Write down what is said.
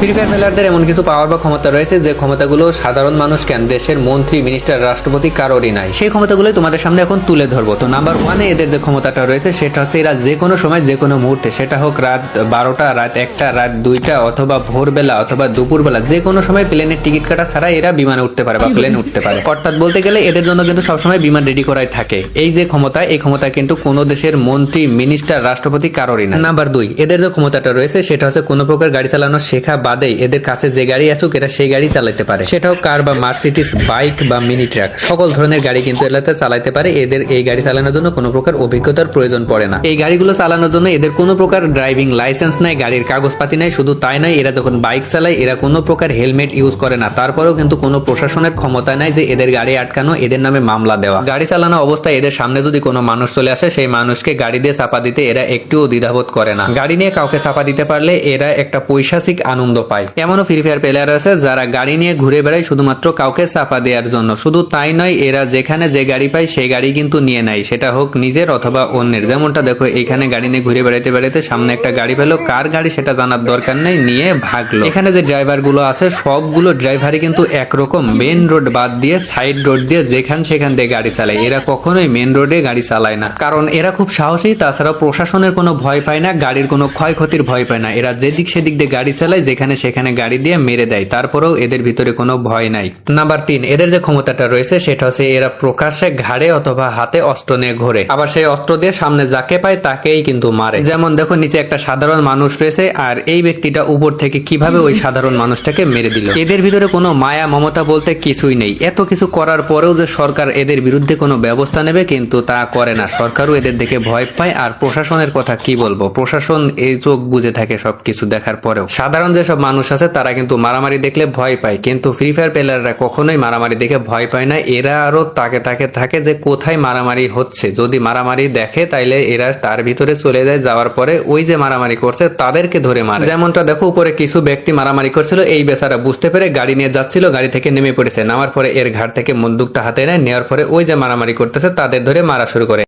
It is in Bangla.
ফ্রি ফায়ার প্লেয়ারদের এমন কিছু পাওয়ার বা ক্ষমতা রয়েছে যে ক্ষমতাগুলো সাধারণ মানুষ কেন, দেশের মন্ত্রী, মিনিস্টার, রাষ্ট্রপতি কারোরই নাই। সেই ক্ষমতাগুলোই তোমাদের সামনে এখন তুলে ধরবো। তো নাম্বার 1-এ এদের যে ক্ষমতাটা রয়েছে সেটা হচ্ছে এরা যে কোনো সময় যে কোনো মুহূর্তে, সেটা হোক রাত 12টা, রাত 1টা, রাত 2টা, অথবা ভোরবেলা অথবা দুপুরবেলা, যে কোনো সময় প্লেনের টিকিট কাটা ছাড়া এরা বিমানে উঠতে পারে বা প্লেনে উঠতে পারে। অর্থাৎ বলতে গেলে এদের জন্য কিন্তু সবসময় বিমান রেডি করাই থাকে। এই যে ক্ষমতা, এই ক্ষমতা কিন্তু কোনো দেশের মন্ত্রী, মিনিস্টার, রাষ্ট্রপতি কারোরই না। নাম্বার 2, এদের যে ক্ষমতাটা রয়েছে সেটা হচ্ছে কোনো প্রকার গাড়ি চালানো শেখা বাদেই এদের কাছে যে গাড়ি আসুক এরা সেই গাড়ি চালাতে পারে। সেটাও কার বা মার্সিডিজ, বাইক বা মিনি ট্রাক, সকল ধরনের গাড়ি কিন্তু এলাতে চালাতে পারে। এদের এই গাড়ি চালানোর জন্য কোনো প্রকার অভিজ্ঞতার প্রয়োজন পড়ে না। এই গাড়িগুলো চালানোর জন্য এদের কোনো প্রকার ড্রাইভিং লাইসেন্স নাই, গাড়ির কাগজপাতি নাই। শুধু তাই নয়, এরা যখন বাইক চালায় এরা কোনো প্রকার হেলমেট ইউজ করে না। তারপরেও কিন্তু কোনো প্রশাসনের ক্ষমতা নাই যে এদের গাড়ি আটকানো, এদের নামে মামলা দেওয়া। গাড়ি চালানো অবস্থায় এদের সামনে যদি কোনো মানুষ চলে আসে, সেই মানুষকে গাড়ি দিয়ে চাপা দিতে এরা একটুও দ্বিধাবোধ করে না। গাড়ি নিয়ে কাউকে চাপা দিতে পারলে এরা একটা পৈশাচিক আনন্দ পায়। এমনও ফ্রি ফায়ার প্লেয়ার আছে যারা গাড়ি নিয়ে ঘুরে বেড়ায় শুধুমাত্র কাউকে চাপা দেওয়ার জন্য। শুধু তাই নয়, এরা যেখানে যে গাড়ি পায় সেই গাড়ি কিন্তু নিয়ে নেয়, সেটা হোক নিজের অথবা অন্যের। যেমনটা দেখো, এখানে গাড়ি নিয়ে ঘুরে বেড়াইতে বেড়াইতে সামনে একটা গাড়ি পেলো, কার গাড়ি সেটা জানার দরকার নেই, নিয়ে ভাগলো। এখানে যে ড্রাইভার গুলো আছে সবগুলো ড্রাইভারই কিন্তু একরকম, মেন রোড বাদ দিয়ে সাইড রোড দিয়ে যেখান সেখান দিয়ে গাড়ি চালায়। এরা কখনোই মেন রোডে গাড়ি চালায় না, কারণ এরা খুব সাহসী। তাছাড়া প্রশাসনের কোনো ভয় পায় না, গাড়ির কোনো ক্ষয়ক্ষতির ভয় পায় না। এরা যেদিক সেদিক দিয়ে গাড়ি চালায়, যেখানে সেখানে গাড়ি দিয়ে মেরে দেয়। তারপরেও এদের ভিতরে কোনো ভয় নাই। নাম্বার 3, এদের যে ক্ষমতাটা রয়েছে সেটা হচ্ছে এরা প্রকাশ্যে ঘাড়ে অথবা হাতে অস্ত্র নিয়ে ঘোরে। আবার সেই অস্ত্র দিয়ে সামনে যাকে পায় তাকেই কিন্তু মারে। যেমন দেখো, নিচে একটা সাধারণ মানুষ রয়েছে আর এই ব্যক্তিটা উপর থেকে কিভাবে ওই সাধারণ মানুষটাকে মেরে দিল। এদের ভিতরে কোনো মায়া মমতা বলতে কিছুই নেই। এত কিছু করার পরেও যে সরকার এদের বিরুদ্ধে কোনো ব্যবস্থা নেবে, কিন্তু তা করে না। সরকারও এদের দেখে ভয় পায়। আর প্রশাসনের কথা কি বলবো, প্রশাসন এই চোখ বুঝে থাকে সবকিছু দেখার পরেও। সাধারণ যেসব মানুষ আছে তারা কিন্তু মারামারি দেখলে ভয় পায়, কিন্তু ফ্রি ফায়ার প্লেয়াররা কখনোই মারামারি দেখে ভয় পায় না। এরা আরো তাকে থাকে যে কোথায় মারামারি হচ্ছে। যদি মারামারি দেখে তাইলে এরা তার ভিতরে চলে যায়, যাওয়ার পরে ওই যে মারামারি করছে তাদেরকে ধরে মারে। যেমনটা দেখো, উপরে কিছু ব্যক্তি মারামারি করছিল, এই বেচারা বুঝতে পেরে গাড়ি নিয়ে যাচ্ছিল, গাড়ি থেকে নেমে পড়েছে। নামার পরে এর ঘাট থেকে বন্দুকটা হাতে নেয়, নেওয়ার পরে ওই যে মারামারি করতেছে তাদের ধরে মারা শুরু করে।